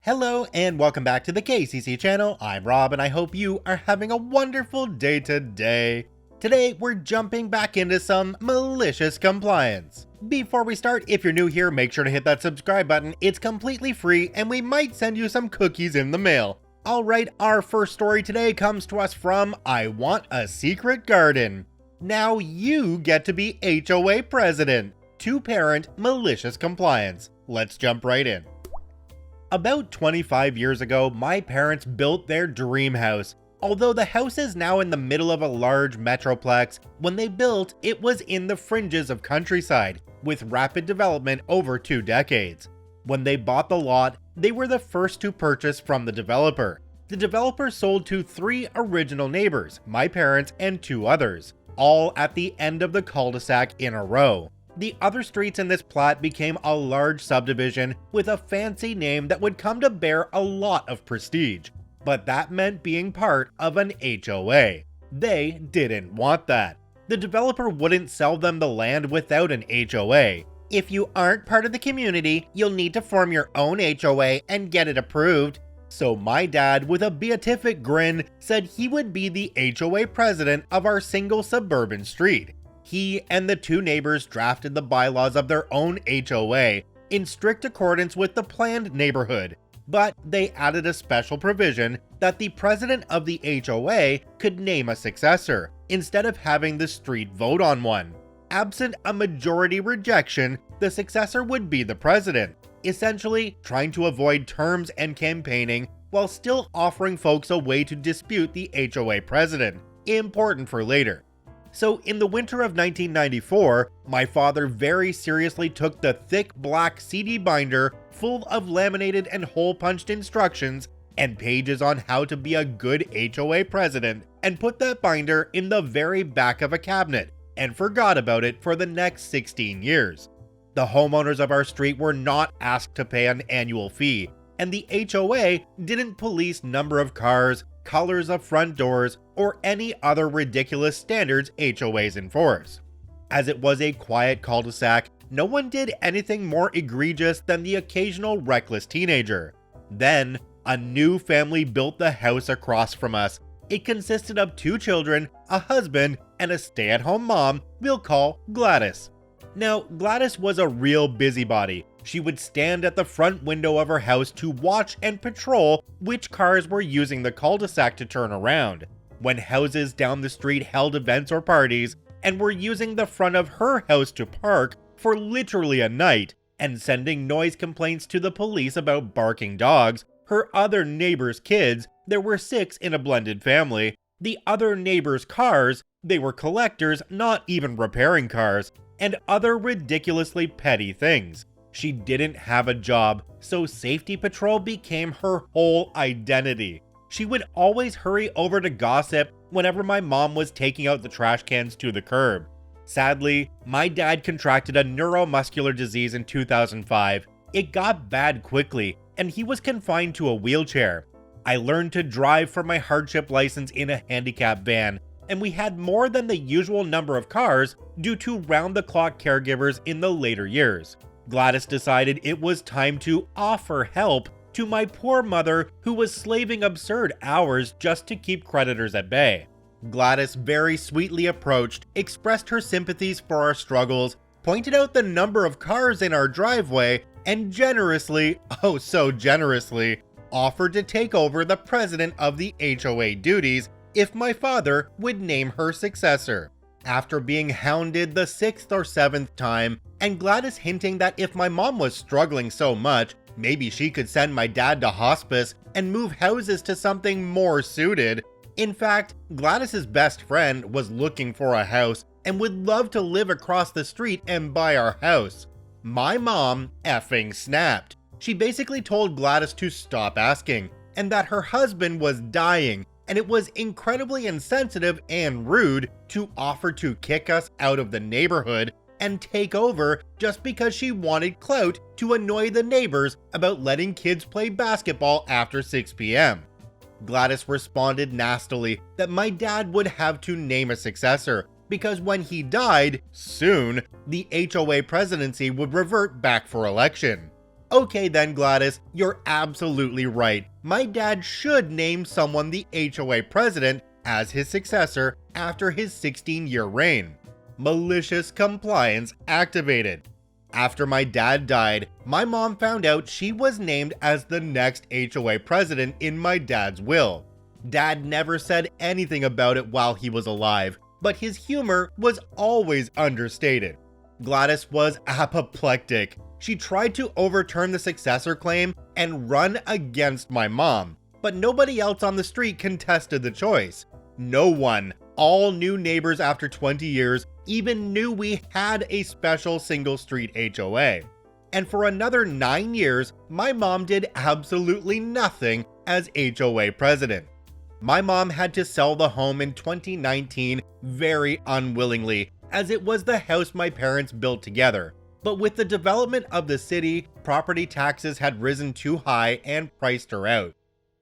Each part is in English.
Hello and welcome back to the KCC channel. I'm Rob and I hope you are having a wonderful day today. Today we're jumping back into some malicious compliance. Before we start, if you're new here, make sure to hit that subscribe button. It's completely free and we might send you some cookies in the mail. Alright, our first story today comes to us from iwantasecretgarden. Now you get to be HOA president. Two-parent malicious compliance. Let's jump right in. About 25 years ago, my parents built their dream house. Although the house is now in the middle of a large metroplex, when they built, it was in the fringes of countryside, with rapid development over 2 decades. When they bought the lot, they were the first to purchase from the developer. The developer sold to 3 original neighbors, my parents and 2 others, all at the end of the cul-de-sac in a row. The other streets in this plat became a large subdivision with a fancy name that would come to bear a lot of prestige. But that meant being part of an HOA. They didn't want that. The developer wouldn't sell them the land without an HOA. If you aren't part of the community, you'll need to form your own HOA and get it approved. So my dad, with a beatific grin, said he would be the HOA president of our single suburban street. He and the 2 neighbors drafted the bylaws of their own HOA in strict accordance with the planned neighborhood, but they added a special provision that the president of the HOA could name a successor, instead of having the street vote on one. Absent a majority rejection, the successor would be the president, essentially trying to avoid terms and campaigning while still offering folks a way to dispute the HOA president, important for later. So in the winter of 1994, my father very seriously took the thick black CD binder full of laminated and hole-punched instructions and pages on how to be a good HOA president and put that binder in the very back of a cabinet and forgot about it for the next 16 years. The homeowners of our street were not asked to pay an annual fee, and the HOA didn't police number of cars, colors of front doors, or any other ridiculous standards HOAs enforce. As it was a quiet cul-de-sac, no one did anything more egregious than the occasional reckless teenager. Then, a new family built the house across from us. It consisted of 2 children, a husband, and a stay-at-home mom we'll call Gladys. Now, Gladys was a real busybody. She would stand at the front window of her house to watch and patrol which cars were using the cul-de-sac to turn around. When houses down the street held events or parties and were using the front of her house to park for literally a night and sending noise complaints to the police about barking dogs, her other neighbors' kids, there were 6 in a blended family, the other neighbors' cars, they were collectors, not even repairing cars, and other ridiculously petty things. She didn't have a job, so safety patrol became her whole identity. She would always hurry over to gossip whenever my mom was taking out the trash cans to the curb. Sadly, my dad contracted a neuromuscular disease in 2005. It got bad quickly, and he was confined to a wheelchair. I learned to drive for my hardship license in a handicap van, and we had more than the usual number of cars due to round-the-clock caregivers in the later years. Gladys decided it was time to offer help to my poor mother who was slaving absurd hours just to keep creditors at bay. Gladys very sweetly approached, expressed her sympathies for our struggles, pointed out the number of cars in our driveway, and generously, oh so generously, offered to take over the president of the HOA duties if my father would name her successor. After being hounded the 6th or 7th time, and Gladys hinting that if my mom was struggling so much, maybe she could send my dad to hospice and move houses to something more suited. In fact, Gladys's best friend was looking for a house and would love to live across the street and buy our house. My mom effing snapped. She basically told Gladys to stop asking, and that her husband was dying, and it was incredibly insensitive and rude to offer to kick us out of the neighborhood and take over just because she wanted clout to annoy the neighbors about letting kids play basketball after 6 p.m. Gladys responded nastily that my dad would have to name a successor because when he died, soon, the HOA presidency would revert back for election. Okay then, Gladys, you're absolutely right. My dad should name someone the HOA president as his successor after his 16-year reign. Malicious compliance activated. After my dad died, my mom found out she was named as the next HOA president in my dad's will. Dad never said anything about it while he was alive, but his humor was always understated. Gladys was apoplectic. She tried to overturn the successor claim and run against my mom, but nobody else on the street contested the choice. No one, all new neighbors after 20 years, even knew we had a special single street HOA. And for another 9 years, my mom did absolutely nothing as HOA president. My mom had to sell the home in 2019 very unwillingly, as it was the house my parents built together. But with the development of the city, property taxes had risen too high and priced her out.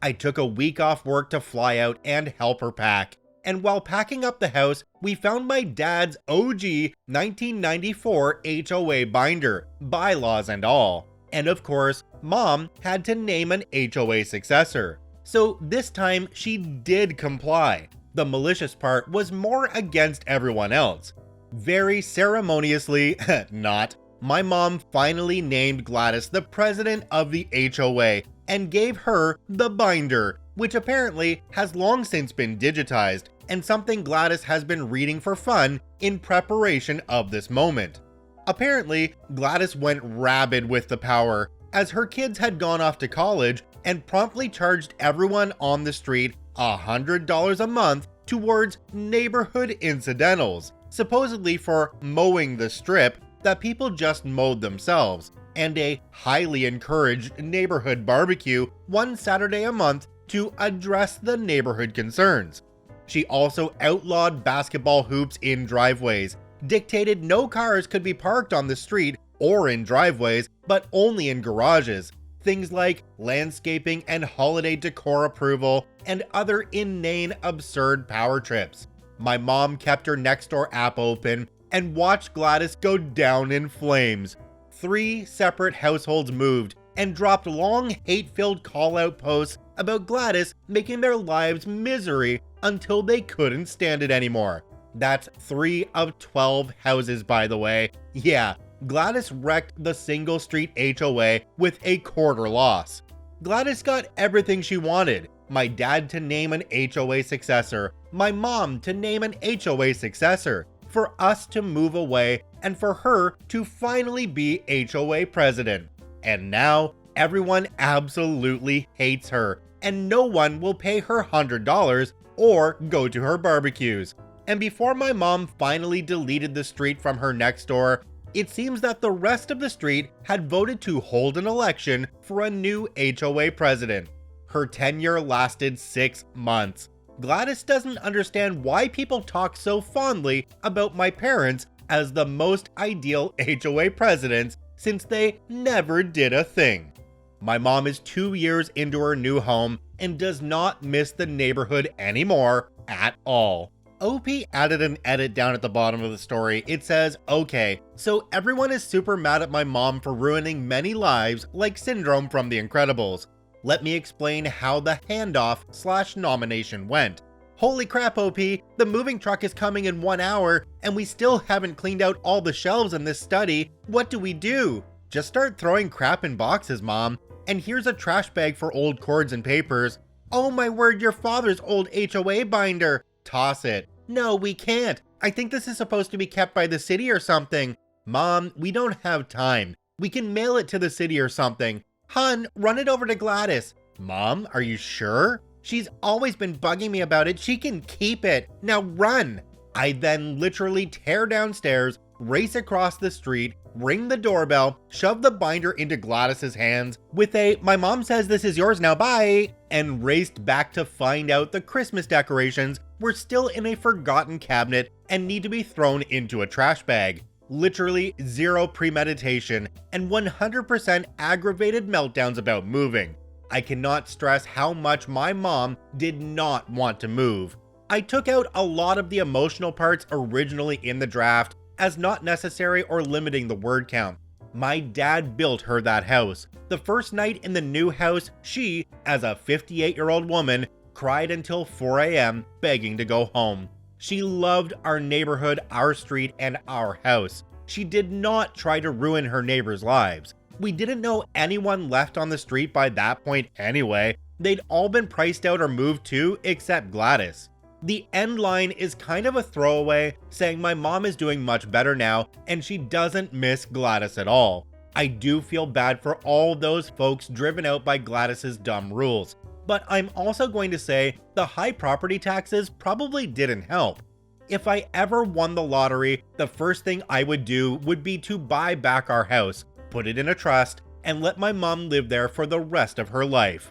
I took a week off work to fly out and help her pack. And while packing up the house, we found my dad's OG 1994 HOA binder, bylaws and all. And of course, Mom had to name an HOA successor. So this time she did comply. The malicious part was more against everyone else. Very ceremoniously, not, my mom finally named Gladys the president of the HOA and gave her the binder, which apparently has long since been digitized, and something Gladys has been reading for fun in preparation of this moment. Apparently, Gladys went rabid with the power, as her kids had gone off to college and promptly charged everyone on the street $100 a month towards neighborhood incidentals, supposedly for mowing the strip that people just mowed themselves, and a highly encouraged neighborhood barbecue one Saturday a month to address the neighborhood concerns. She also outlawed basketball hoops in driveways, dictated no cars could be parked on the street or in driveways, but only in garages, things like landscaping and holiday decor approval, and other inane, absurd power trips. My mom kept her Nextdoor app open and watched Gladys go down in flames. 3 separate households moved and dropped long, hate-filled call-out posts about Gladys making their lives misery until they couldn't stand it anymore. That's 3 of 12 houses, by the way. Yeah, Gladys wrecked the single street HOA with a quarter loss. Gladys got everything she wanted. My dad to name an HOA successor, my mom to name an HOA successor, for us to move away, and for her to finally be HOA president. And now, everyone absolutely hates her, and no one will pay her $100 or go to her barbecues. And before my mom finally deleted the street from her Nextdoor, it seems that the rest of the street had voted to hold an election for a new HOA president. Her tenure lasted 6 months. Gladys doesn't understand why people talk so fondly about my parents as the most ideal HOA presidents, since they never did a thing. My mom is 2 years into her new home and does not miss the neighborhood anymore at all. OP added an edit down at the bottom of the story. It says, okay, so everyone is super mad at my mom for ruining many lives like Syndrome from The Incredibles. Let me explain how the handoff/nomination went. Holy crap, OP, the moving truck is coming in 1 hour and we still haven't cleaned out all the shelves in this study. What do we do? Just start throwing crap in boxes, Mom. And here's a trash bag for old cords and papers. Oh my word, your father's old HOA binder. Toss it. No, we can't. I think this is supposed to be kept by the city or something. Mom, we don't have time. We can mail it to the city or something. Hun, run it over to Gladys. Mom, are you sure? She's always been bugging me about it. She can keep it. Now run. I then literally tear downstairs, race across the street, ring the doorbell, shove the binder into Gladys's hands with a, my mom says this is yours now, bye, and raced back to find out the Christmas decorations were still in a forgotten cabinet and need to be thrown into a trash bag. Literally zero premeditation and 100% aggravated meltdowns about moving. I cannot stress how much my mom did not want to move. I took out a lot of the emotional parts originally in the draft as not necessary or limiting the word count. My dad built her that house. The first night in the new house, she, as a 58-year-old woman, cried until 4 a.m. begging to go home. She loved our neighborhood, our street, and our house. She did not try to ruin her neighbors' lives. We didn't know anyone left on the street by that point anyway. They'd all been priced out or moved too, except Gladys. The end line is kind of a throwaway, saying my mom is doing much better now and she doesn't miss Gladys at all. I do feel bad for all those folks driven out by Gladys's dumb rules, but I'm also going to say the high property taxes probably didn't help. If I ever won the lottery, the first thing I would do would be to buy back our house, put it in a trust, and let my mom live there for the rest of her life.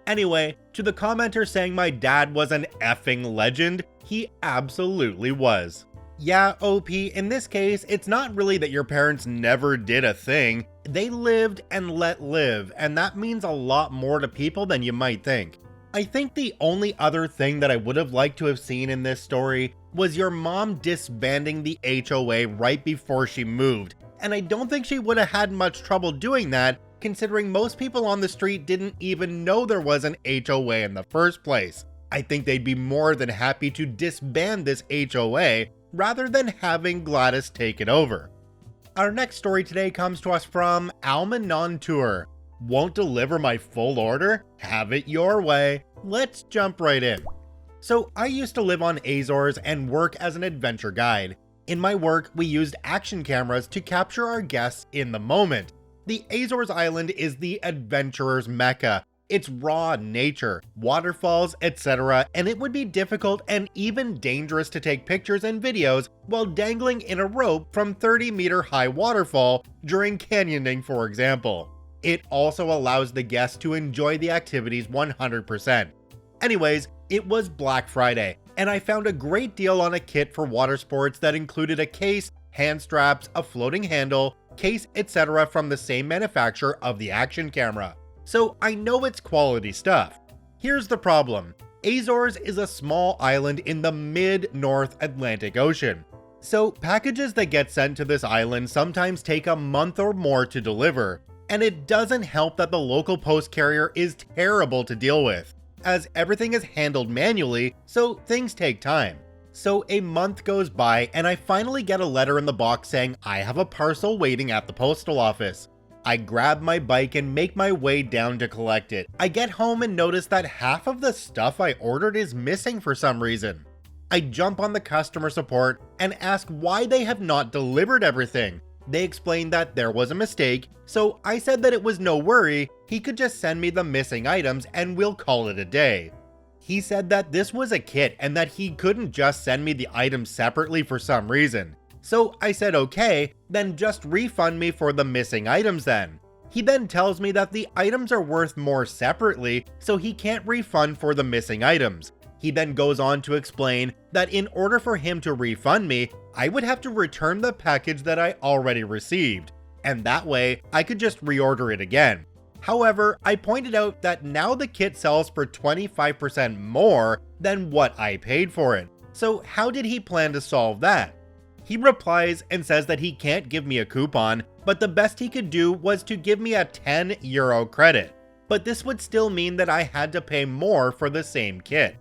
Anyway, to the commenter saying my dad was an effing legend, he absolutely was. Yeah, OP, in this case, it's not really that your parents never did a thing. They lived and let live, and that means a lot more to people than you might think. I think the only other thing that I would have liked to have seen in this story was your mom disbanding the HOA right before she moved, and I don't think she would have had much trouble doing that, considering most people on the street didn't even know there was an HOA in the first place. I think they'd be more than happy to disband this HOA rather than having Gladys take it over. Our next story today comes to us from Almenontour. Won't deliver my full order? Have it your way. Let's jump right in. So I used to live on Azores and work as an adventure guide. In my work, we used action cameras to capture our guests in the moment. The Azores Island is the adventurer's mecca. It's raw nature, waterfalls, etc., and it would be difficult and even dangerous to take pictures and videos while dangling in a rope from 30-meter high waterfall during canyoning, for example. It also allows the guests to enjoy the activities 100%. Anyways, it was Black Friday, and I found a great deal on a kit for water sports that included a case, hand straps, a floating handle, case, etc. from the same manufacturer of the action camera. So I know it's quality stuff. Here's the problem. Azores is a small island in the mid-North Atlantic Ocean. So packages that get sent to this island sometimes take a month or more to deliver. And it doesn't help that the local post carrier is terrible to deal with, as everything is handled manually, so things take time. So a month goes by and I finally get a letter in the box saying I have a parcel waiting at the postal office. I grab my bike and make my way down to collect it. I get home and notice that half of the stuff I ordered is missing for some reason. I jump on the customer support and ask why they have not delivered everything. They explained that there was a mistake, so I said that it was no worry, he could just send me the missing items and we'll call it a day. He said that this was a kit and that he couldn't just send me the items separately for some reason. So I said okay, then just refund me for the missing items then. He then tells me that the items are worth more separately, so he can't refund for the missing items. He then goes on to explain that in order for him to refund me, I would have to return the package that I already received, and that way I could just reorder it again. However, I pointed out that now the kit sells for 25% more than what I paid for it. So how did he plan to solve that? He replies and says that he can't give me a coupon, but the best he could do was to give me a €10 credit. But this would still mean that I had to pay more for the same kit.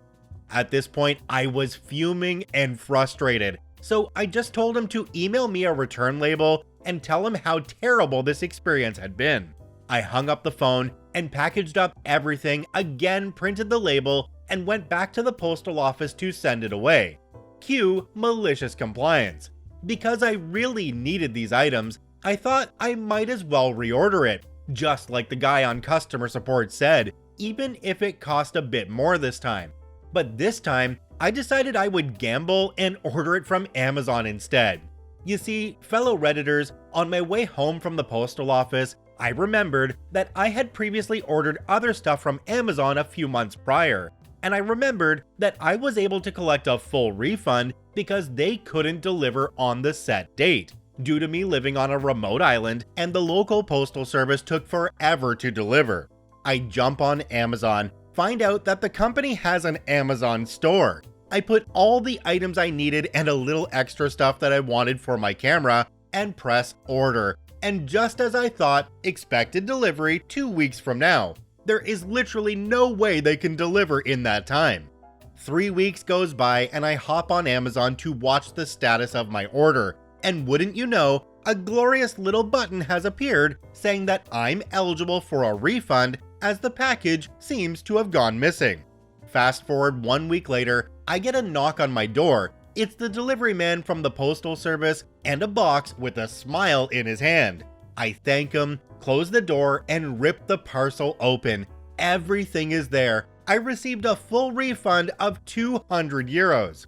At this point, I was fuming and frustrated, so I just told him to email me a return label and tell him how terrible this experience had been. I hung up the phone and packaged up everything, again printed the label, and went back to the postal office to send it away. Cue malicious compliance. Because I really needed these items, I thought I might as well reorder it, just like the guy on customer support said, even if it cost a bit more this time. But this time, I decided I would gamble and order it from Amazon instead. You see, fellow Redditors, on my way home from the postal office, I remembered that I had previously ordered other stuff from Amazon a few months prior, and I remembered that I was able to collect a full refund because they couldn't deliver on the set date, due to me living on a remote island and the local postal service took forever to deliver. I jump on Amazon, find out that the company has an Amazon store. I put all the items I needed and a little extra stuff that I wanted for my camera and press order. and just as I thought, expected delivery 2 weeks from now. There is literally no way they can deliver in that time. 3 weeks goes by and I hop on Amazon to watch the status of my order, and wouldn't you know, a glorious little button has appeared saying that I'm eligible for a refund as the package seems to have gone missing. Fast forward 1 week later, I get a knock on my door. It's the delivery man from the postal service and a box with a smile in his hand. I thank him, close the door, and rip the parcel open. Everything is there. I received a full refund of 200 euros.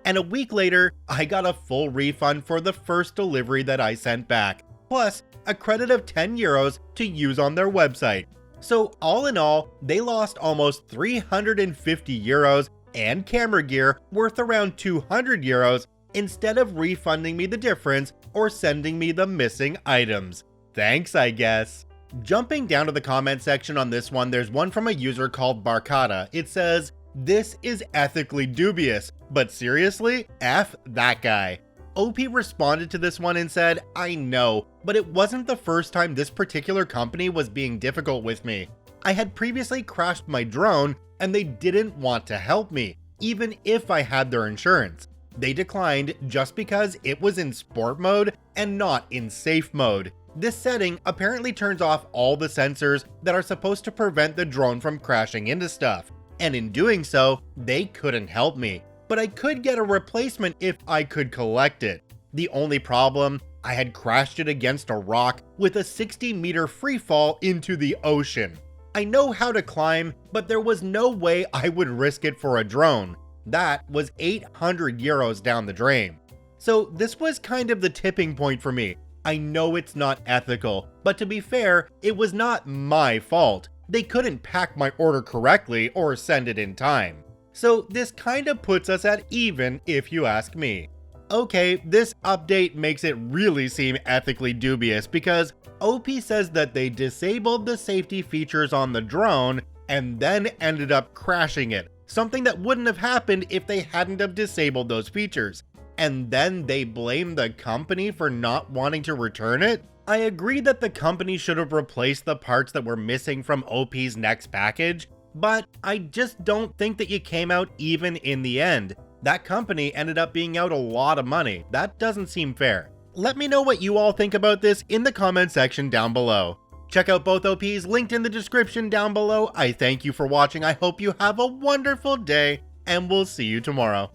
And a week later, I got a full refund for the first delivery that I sent back, plus a credit of 10 euros to use on their website. So all in all, they lost almost 350 euros and camera gear worth around 200 euros instead of refunding me the difference or sending me the missing items. Thanks, I guess. Jumping down to the comment section on this one, there's one from a user called Barkada. It says, "This is ethically dubious, but seriously, F that guy." OP responded to this one and said, "I know, but it wasn't the first time this particular company was being difficult with me. I had previously crashed my drone and they didn't want to help me, even if I had their insurance. They declined just because it was in sport mode and not in safe mode. This setting apparently turns off all the sensors that are supposed to prevent the drone from crashing into stuff, and in doing so, they couldn't help me. But I could get a replacement if I could collect it. The only problem, I had crashed it against a rock with a 60-meter free fall into the ocean. I know how to climb, but there was no way I would risk it for a drone. That was 800 euros down the drain. So this was kind of the tipping point for me. I know it's not ethical, but to be fair, it was not my fault. They couldn't pack my order correctly or send it in time. So this kind of puts us at even if you ask me. Okay, this update makes it really seem ethically dubious because OP says that they disabled the safety features on the drone and then ended up crashing it, something that wouldn't have happened if they hadn't have disabled those features. And then they blame the company for not wanting to return it? I agree that the company should have replaced the parts that were missing from OP's next package, but I just don't think that you came out even in the end. That company ended up being out a lot of money. That doesn't seem fair. Let me know what you all think about this in the comment section down below. Check out both OPs linked in the description down below. I thank you for watching. I hope you have a wonderful day, and we'll see you tomorrow.